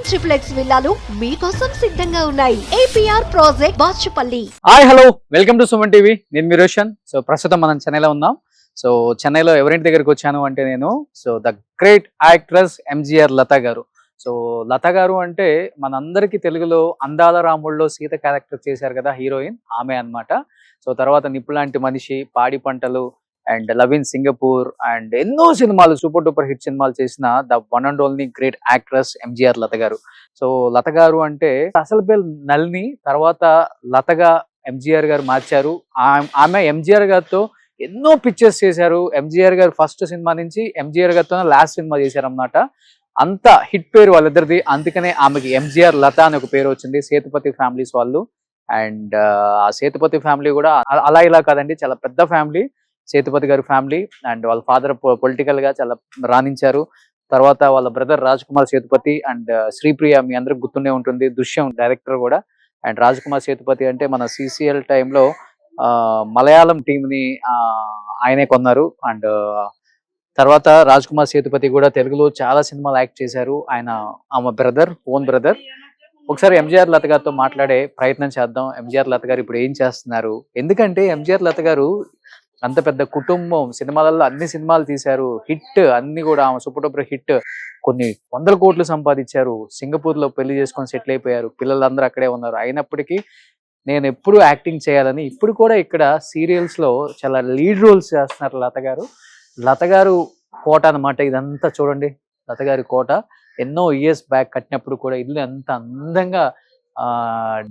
Triplex విల్లాలు మీకోసం సిద్ధంగా ఉన్నాయి. APR project Bachupally. Hi hello, welcome to Suman TV. నేను మీ రోషన్. సో ప్రస్తుతం మనం చెన్నైలో ఉన్నాం. సో చెన్నైలో ఎవరింటి దగ్గరికి వచ్చాను అంటే నేను the great actress MGR Latha garu. So లత గారు అంటే మనందరికీ తెలుగులో అందాల రాముల్లో సీత క్యారెక్టర్ చేశారు కదా, హీరోయిన్ ఆమె అన్నమాట. సో తర్వాత నిప్పులాంటి Manishi, Padi Pantalu and love in Singapore and ఎన్నో సినిమాలు, సూపర్ డూపర్ హిట్ సినిమాలు చేసిన the one and only great actress MGR Latha garu. So లత గారు అంటే అసలు పేరు నళిని, తర్వాత లతగా ఎంజీఆర్ గారు మార్చారు. ఆమె ఎంజీఆర్ గారితో ఎన్నో పిక్చర్స్ చేశారు. ఎంజీఆర్ గారు ఫస్ట్ సినిమా నుంచి ఎంజీఆర్ గారితో లాస్ట్ సినిమా చేశారు అన్నమాట. అంత హిట్ పేరు వాళ్ళిద్దరిది. అందుకనే ఆమెకి ఎంజీఆర్ లత అని ఒక పేరు వచ్చింది, సేతుపతి ఫ్యామిలీస్ వాళ్ళు. అండ్ ఆ సేతుపతి ఫ్యామిలీ కూడా అలా ఇలా కాదండి, చాలా పెద్ద ఫ్యామిలీ సేతుపతి గారి ఫ్యామిలీ. అండ్ వాళ్ళ ఫాదర్ పొలిటికల్ గా చాలా రాణించారు. తర్వాత వాళ్ళ బ్రదర్ రాజ్ కుమార్ సేతుపతి అండ్ శ్రీప్రియ, మీ అందరికి గుర్తుండే ఉంటుంది, దృశ్యం డైరెక్టర్ కూడా. అండ్ రాజ్ కుమార్ సేతుపతి అంటే మన CCL టైంలో మలయాళం టీమ్ ని ఆయనే కొన్నారు. అండ్ తర్వాత రాజ్ కుమార్ సేతుపతి కూడా తెలుగులో చాలా సినిమాలు యాక్ట్ చేశారు. ఆమె బ్రదర్, ఓన్ బ్రదర్. ఒకసారి ఎంజీఆర్ లత గారితో మాట్లాడే ప్రయత్నం చేద్దాం. ఎంజీఆర్ లత గారు ఇప్పుడు ఏం చేస్తున్నారు? ఎందుకంటే ఎంజీఆర్ లత గారు అంత పెద్ద కుటుంబం, సినిమాలలో అన్ని సినిమాలు తీశారు, హిట్ అన్ని కూడా సూపర్ డూపర్ హిట్, కొన్ని 100 కోట్లు సంపాదించారు, సింగపూర్ లో పెళ్లి చేసుకొని సెటిల్ అయిపోయారు, పిల్లలందరూ అక్కడే ఉన్నారు. అయినప్పటికీ నేను ఎప్పుడు యాక్టింగ్ చేయాలని, ఇప్పుడు కూడా ఇక్కడ సీరియల్స్ లో చాలా లీడ్ రోల్స్ చేస్తున్నారు లత గారు. లత గారు కోట అన్నమాట ఇదంతా. చూడండి లత గారి కోట. ఎన్నో ఇయర్స్ బ్యాక్ కట్టినప్పుడు కూడా ఇల్లు ఎంత అందంగా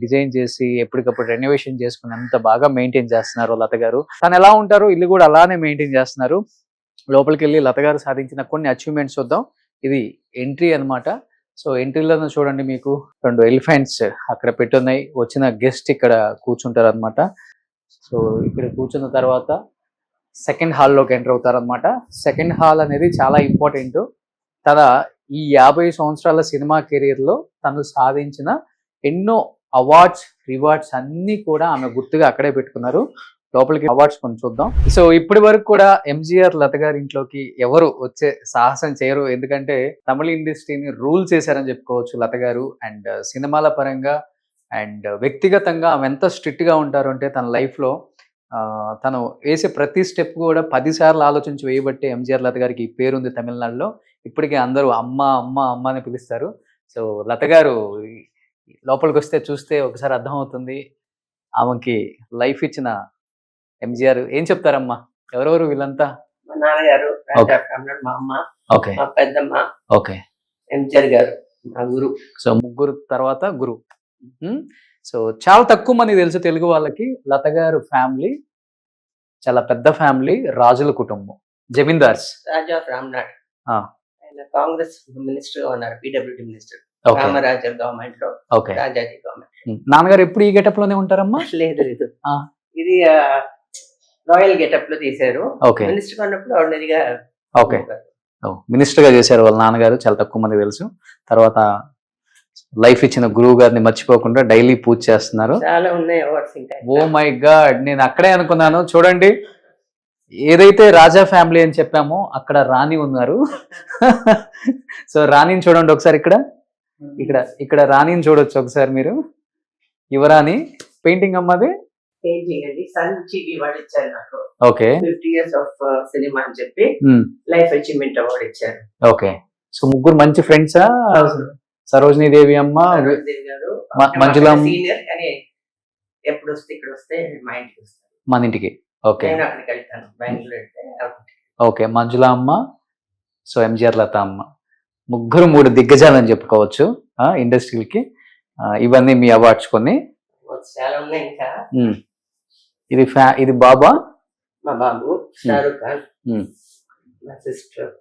డిజైన్ చేసి ఎప్పటికప్పుడు రెనోవేషన్ చేసుకుని అంత బాగా మెయింటైన్ చేస్తున్నారు లత గారు. తను ఎలా ఉంటారో ఇల్లు కూడా అలానే మెయింటైన్ చేస్తున్నారు. లోపలికి వెళ్ళి లత గారు సాధించిన కొన్ని అచీవ్మెంట్స్ చూద్దాం. ఇది ఎంట్రీ అన్నమాట. సో ఎంట్రీలో చూడండి, మీకు 2 ఎలిఫెంట్స్ అక్కడ పెట్టున్నాయి. వచ్చిన గెస్ట్ ఇక్కడ కూర్చుంటారు అనమాట. సో ఇక్కడ కూర్చున్న తర్వాత సెకండ్ హాల్లోకి ఎంటర్ అవుతారు అనమాట. సెకండ్ హాల్ అనేది చాలా ఇంపార్టెంట్. తన ఈ 50 సంవత్సరాల సినిమా కెరీర్ లో తను సాధించిన ఎన్నో అవార్డ్స్, రివార్డ్స్ అన్ని కూడా ఆమె గుర్తుగా అక్కడే పెట్టుకున్నారు. లోపలికి అవార్డ్స్ కొన్ని చూద్దాం. సో ఇప్పటి వరకు కూడా ఎంజీఆర్ లత గారి ఇంట్లోకి ఎవరు వచ్చే సాహసం చేయరు. ఎందుకంటే తమిళ ఇండస్ట్రీని రూల్ చేశారని చెప్పుకోవచ్చు లత గారు. అండ్ సినిమాల పరంగా అండ్ వ్యక్తిగతంగా ఆమె ఎంత స్ట్రిక్ట్ గా ఉంటారు అంటే తన లైఫ్ లో తను వేసే ప్రతి స్టెప్ కూడా 10 సార్లు ఆలోచించి వేయబట్టే ఎంజీఆర్ లత గారికి ఈ పేరుంది తమిళనాడులో. ఇప్పటికే అందరూ అమ్మ అమ్మ అమ్మ అని పిలుస్తారు. సో లత గారు లోపలికి వస్తే చూస్తే ఒకసారి అర్థం అవుతుంది ఆమెకి లైఫ్ ఇచ్చిన ఎంజీఆర్. ఏం చెప్తారమ్మా, ఎవరెవరు వీళ్ళంతా? మా నాన్నగారు, మా అమ్మ, మా పెద్దమ్మ, ఎంజీఆర్ గారు మా గురు. సో ముగ్గురు తర్వాత గురు. సో చాలా తక్కువ మంది తెలుసు తెలుగు వాళ్ళకి. లత గారు ఫ్యామిలీ చాలా పెద్ద ఫ్యామిలీ, రాజుల కుటుంబం, జమీందార్స్. రాజా ఆఫ్ రామ్నాథ్ ఆయన కాంగ్రెస్ మినిస్టర్ గా ఉన్నారు, PWD మినిస్టర్, రామరాజర్ గవర్నమెంట్ లో, రాజాజీ గవర్నమెంట్. నాన్నగారు ఎప్పుడు ఈ గెటప్ లోనే ఉంటారమ్మా? లేదు, ఇది రాయల్ గెటప్ లో తీశారు. మినిస్టర్ ఉన్నప్పుడు ఆర్డినరీగా మినిస్టర్ గా చేశారు వాళ్ళ నాన్నగారు. చాలా తక్కువ మంది తెలుసు. తర్వాత లైఫ్ ఇచ్చిన గురువు గారిని మర్చిపోకుండా డైలీ పూజ చేస్తున్నారు. చాలా ఉన్నాయి అవార్డ్స్ ఇంకా. ఓ మై గాడ్, నేను అక్కడే అనుకున్నాను. చూడండి, ఏదైతే రాజా ఫ్యామిలీ అని చెప్పామో అక్కడ రాణి ఉన్నారు. సో రాణిని చూడండి ఒకసారి. ఇక్కడ రాణిని చూడొచ్చు ఒకసారి మీరు. యువరాణి పెయింటింగ్ అమ్మది. పెయింటింగ్ అండి, సన్ టీవీ వాళ్ళు ఇచ్చారు నాకు. 50 years ఆఫ్ సినిమా అని చెప్పి లైఫ్ అచీవ్మెంట్ అవార్డు ఇచ్చారు. సో ముగ్గురు మంచి ఫ్రెండ్సా? సరోజినీ దేవి అమ్మ, మంజుల సీనియర్. కానీ ఎప్పుడు వస్తే ఇక్కడ వస్తే మా ఇంటికి వస్తారు, మన ఇంటికి. నేను అక్కడికి వెళ్తాను, బెంగళూరు. మంజుల అమ్మ, సో ఎంజీఆర్ లత అమ్మ, ముగ్గురు 3 దిగ్గజాలని చెప్పుకోవచ్చు ఇండస్ట్రీకి. ఇవన్నీ మీ అవార్డ్స్ కొన్ని. చాలా ఉన్నాయి ఇంకా. ఇది బాబా, మా బాబు షారుఖ్ ఖాన్, మా సిస్టర్,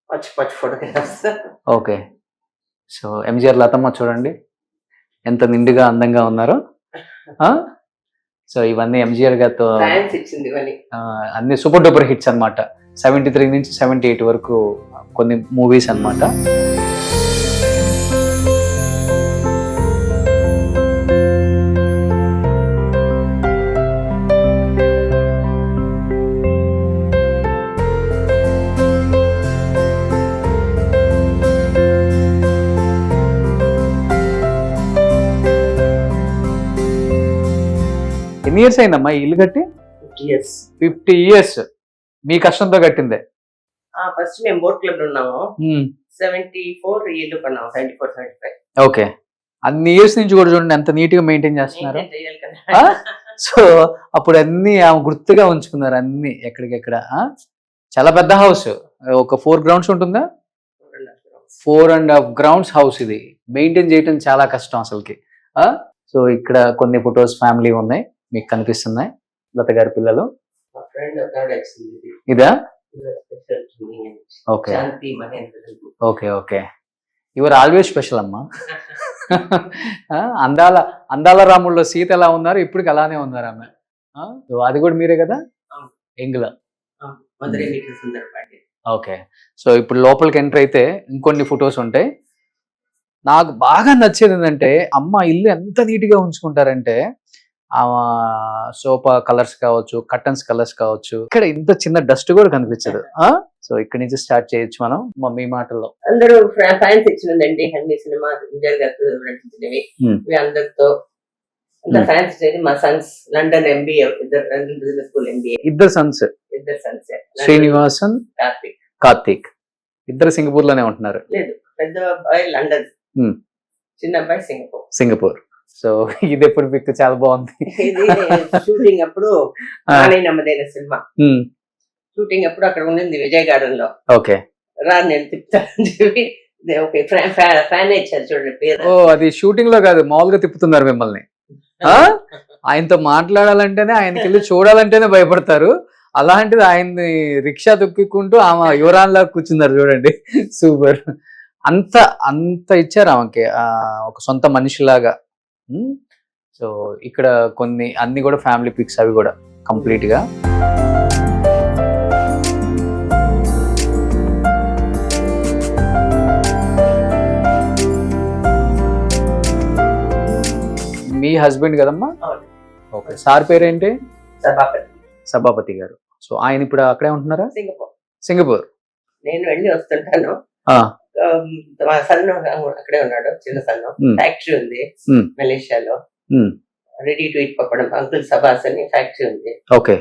పచ్చి ఫోటోగ్రాఫ్స్. సో ఎంజీఆర్ లతమ్మ చూడండి ఎంత నిండుగా అందంగా ఉన్నారో. సో ఇవన్నీ ఎంజీఆర్ గారితో అన్ని సూపర్ డూపర్ హిట్స్ అన్నమాట. 73 నుంచి 78 వరకు కొన్ని మూవీస్ అన్నమాట. ఎన్ని ఇయర్స్ అయిందమ్మా ఈ ఇల్లు కట్టి? 50 years. 50 years మీ కష్టంతో కట్టిందే. ఫస్ట్ మేము బోట్ క్లబ్ లో ఉన్నాము. 74 ఇల్లు కొన్నాము, 74, 75. ఓకే, అన్ని ఇయర్స్ నుంచి కూడా చూడండి ఎంత నీట్ గా మెయింటైన్ చేస్తున్నారు. చేయాలి కదా. సో అప్పుడు అన్ని ఆమె గుర్తుగా ఉంచుకున్నారు అన్ని ఎక్కడికెక్కడ. చాలా పెద్ద హౌస్, ఒక 4 grounds ఉంటుందా? 4.5 grounds హౌస్. ఇది మెయింటైన్ చేయటం చాలా కష్టం అసలుకి. సో ఇక్కడ కొన్ని ఫొటోస్ ఫ్యామిలీ ఉన్నాయి మీకు కనిపిస్తున్నాయి. లత గారి పిల్లలు. ఇదా? Okay okay okay, your always special అమ్మా. అందాల రాముల్లో సీత ఎలా ఉన్నారు ఇప్పటికి అలానే ఉన్నారు ఆమె. అది కూడా మీరే కదా? ఎంగుల. ఓకే, సో ఇప్పుడు లోపలికి ఎంటర్ అయితే ఇంకొన్ని ఫొటోస్ ఉంటాయి. నాకు బాగా నచ్చేది ఏంటంటే అమ్మ ఇల్లు ఎంత నీట్ గా ఉంచుకుంటారంటే, సోఫా కలర్స్ కావచ్చు, కర్టన్స్ కలర్స్ కావచ్చు, ఇక్కడ ఇంత చిన్న డస్ట్ కూడా కనిపించదు. సో ఇక్కడ నుంచి స్టార్ట్ చేయొచ్చు మనం మమ్మీ మాటల్లో. అందరూ ఫ్యాన్స్ ఇచ్చినండి అన్ని సినిమా నటించినవి అందరితో ఫ్యాన్స్ ఇచ్చేది. మా Sons London MBA, business school MBA. ఇద్దరు సన్స్ శ్రీనివాసన్, కార్తీక్. ఇద్దరు సింగపూర్ లోనే ఉంటున్నారు. లేదు, పెద్ద అబ్బాయి లండన్, చిన్న అబ్బాయి సింగపూర్. సో ఇది ఎప్పుడు పిక్ చాలా బాగుంది. షూటింగ్ అప్పుడు నమ్మదైన సినిమా షూటింగ్ అప్పుడు అక్కడ ఉండింది విజయ్ గార్డెన్ లో. ఓకే, రా నేను తిప్పుతాను చెప్పి ఫ్యాన్ ఇచ్చారు చూడండి పేరు. ఓ, అది షూటింగ్ లో కాదు, మామూలుగా తిప్పుతున్నారు మిమ్మల్ని. ఆయనతో మాట్లాడాలంటేనే, ఆయనకి వెళ్ళి చూడాలంటేనే భయపడతారు. అలాంటిది ఆయన్ని రిక్షా తొక్కికుంటూ ఆమె యువరాన్ లాగా కూర్చున్నారు చూడండి. సూపర్. అంత ఇచ్చారు ఆమెకి, ఒక సొంత మనిషిలాగా. సో ఇక్కడ కొన్ని అన్ని కూడా ఫ్యామిలీ పిక్స్, అవి కూడా కంప్లీట్ గా. మీ హస్బెండ్ కదమ్మా? ఓకే, సార్ పేరేంటి? సభాపతి గారు. సో ఆయన ఇప్పుడు అక్కడే ఉంటున్నారా? సింగపూర్. నేను వెళ్ళి వస్తుంటాను. సన్ను అక్కడే ఉన్నాడు, చిన్న సన్ను. ఫ్యాక్టరీ ఉంది మలేషియాలో, రెడీ టు ఈట్ పప్పడం. అంకుల్ సబాస్ అని ఫ్యాక్టరీ ఉంది. Okay,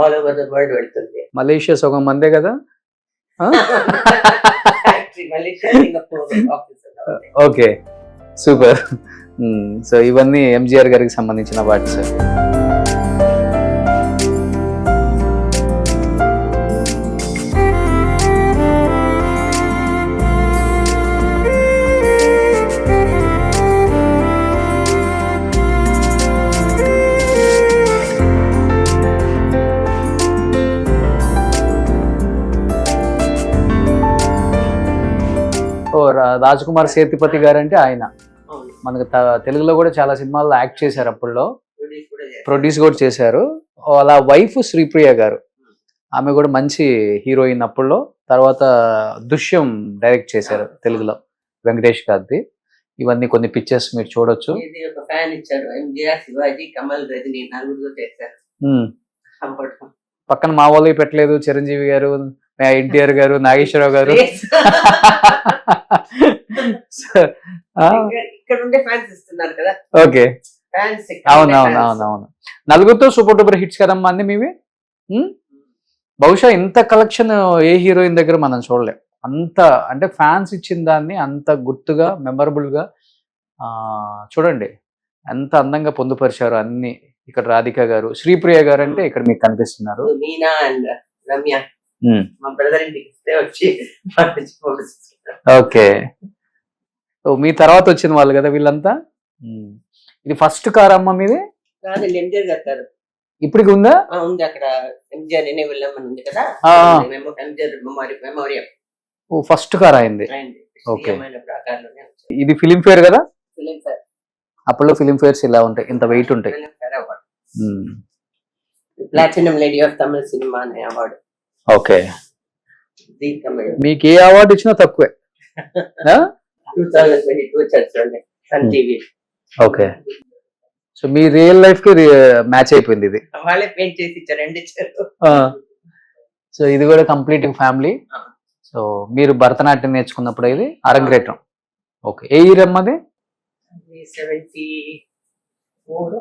all over the world వెళ్తుంది. మలేషియా సగం మందే కదా? Factory Malaysia, Singapore office. Okay, super. So ఇవన్నీ MGR గారికి సంబంధించిన వాటి సార్. రాజ్కుమార్ సేతుపతి గారు అంటే ఆయన మనకు తెలుగులో కూడా చాలా సినిమాల్లో యాక్ట్ చేశారు, అప్పుడులో ప్రొడ్యూస్ కూడా చేశారు. అలా వైఫ్ శ్రీప్రియ గారు, ఆమె కూడా మంచి హీరోయిన్ అప్పుడులో. తర్వాత దృశ్యం డైరెక్ట్ చేశారు తెలుగులో, వెంకటేష్ గారిది. ఇవన్నీ కొన్ని పిక్చర్స్ మీరు చూడొచ్చు. పక్కన మా వాళ్ళు పెట్టలేదు, చిరంజీవి గారు, NTR గారు, నాగేశ్వరరావు గారు. ఓకే, అవునవునవునవును. నలుగురితో సూపర్ డూపర్ హిట్స్ కదమ్మా అన్ని మీవి. బహుశా ఇంత కలెక్షన్ ఏ హీరోయిన్ దగ్గర మనం చూడలేం. అంత అంటే ఫ్యాన్స్ ఇచ్చిన దాన్ని అంత గుర్తుగా, మెమరబుల్ గా చూడండి ఎంత అందంగా పొందుపరిచారు అన్ని. ఇక్కడ రాధిక గారు, శ్రీప్రియ గారు అంటే ఇక్కడ మీకు కనిపిస్తున్నారు. మీనా అండ్ రమ్య మా బ్రదర్ ఇంటికి వచ్చి. ఓకే, మీ తర్వాత వచ్చిన వాళ్ళు కదా వీళ్ళంతా. ఇది ఫస్ట్ కార్ అమ్మ మీది? కాదండి, MGR గారు. ఇప్పటికి ఉందా? ఉంది అక్కడ. MGR నేనే వెళ్ళామని ఉంది కదా, MGR మెమోరియం. ఓ, ఫస్ట్ కార్ అయింది. ఓకే, ఇది ఫిలిం ఫేర్ కదా? అప్పుడు ఫిలిం ఫేర్స్ ఇలా ఉంటాయి, ఇంత వెయిట్ ఉంటాయి. Platinum lady of Tamil cinema అనే అవార్డు. ఓకే, మీకు ఏ అవార్డు ఇచ్చినా తక్కువే. 2022 చర్చండి సన్ టీవీ. ఓకే, సో మీ రియల్ లైఫ్ కి మ్యాచ్ అయిపోయింది ఇది. వాళ్ళే పెయింట్ చేసి ఇచ్చారండి. సో ఇది కూడా కంప్లీట్ ఫ్యామిలీ. సో మీరు భరతనాట్యం నేర్చుకున్నప్పుడు ఇది అరంగేట్రం. ఓకే, ఏ ఇయర్ అమ్మది? 74.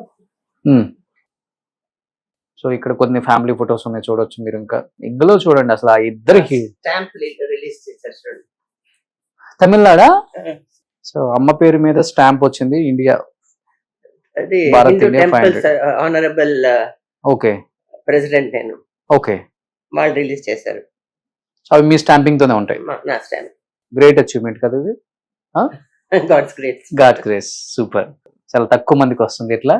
సో ఇక్కడ కొన్ని ఫ్యామిలీ ఫొటోస్ ఉన్నాయి, చూడొచ్చు మీరు. ఇంకా ఇందులో చూడండి అసలు ఆ ఇద్దరికి స్టాంప్ రిలీజ్ చేశారు చూడండి. తమిళనాడా. సో అమ్మ పేరు మీద స్టాంప్ వచ్చింది, ఇండియా. అది Bharat Hindu India temples honourable okay president నేను, ఓకే. వాళ్ళు రిలీజ్ చేశారు. సో అవి మీ స్టాంపింగ్ తోనే ఉంటాయి. నా స్టాంప్. గ్రేట్ అచీవ్మెంట్ కదా ఇది. God's great. God grace, super. చాలా తక్కువ మందికి వస్తుంది ఇట్లా.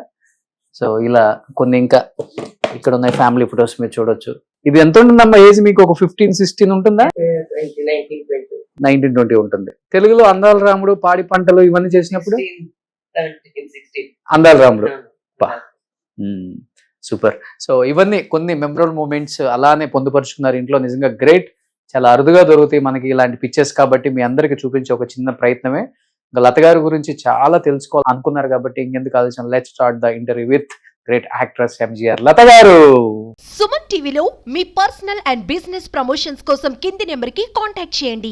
సో ఇలా కొన్ని ఇంకా ఇక్కడ ఉన్నాయి ఫ్యామిలీ ఫొటోస్, మీరు చూడొచ్చు. ఇది ఎంత ఉంటుందమ్మా ఏజ్ మీకు? ఒక 15-16 ఉంటుందా? 19-20 ఉంటుంది. తెలుగులో అందాల రాముడు, పాడి పంటలు ఇవన్నీ చేసినప్పుడు 16. అందాల రాముడు. సూపర్. సో ఇవన్నీ కొన్ని మెమరబుల్ మూమెంట్స్ అలానే పొందుపరుచుకున్నారు ఇంట్లో. నిజంగా గ్రేట్. చాలా అరుదుగా దొరుకుతాయి మనకి ఇలాంటి పిక్చర్స్, కాబట్టి మీ అందరికి చూపించే ఒక చిన్న ప్రయత్నమే. ఇంకా లత గారి గురించి చాలా తెలుసుకోవాలనుకున్నారు కాబట్టి ఇంకెందుకు ఆలోచన, let's start the interview with great actress MGR Latha garu. Suman టీవీలో మీ పర్సనల్ అండ్ బిజినెస్ ప్రమోషన్స్ కోసం కింది నెంబర్కి కాంటాక్ట్ చేయండి.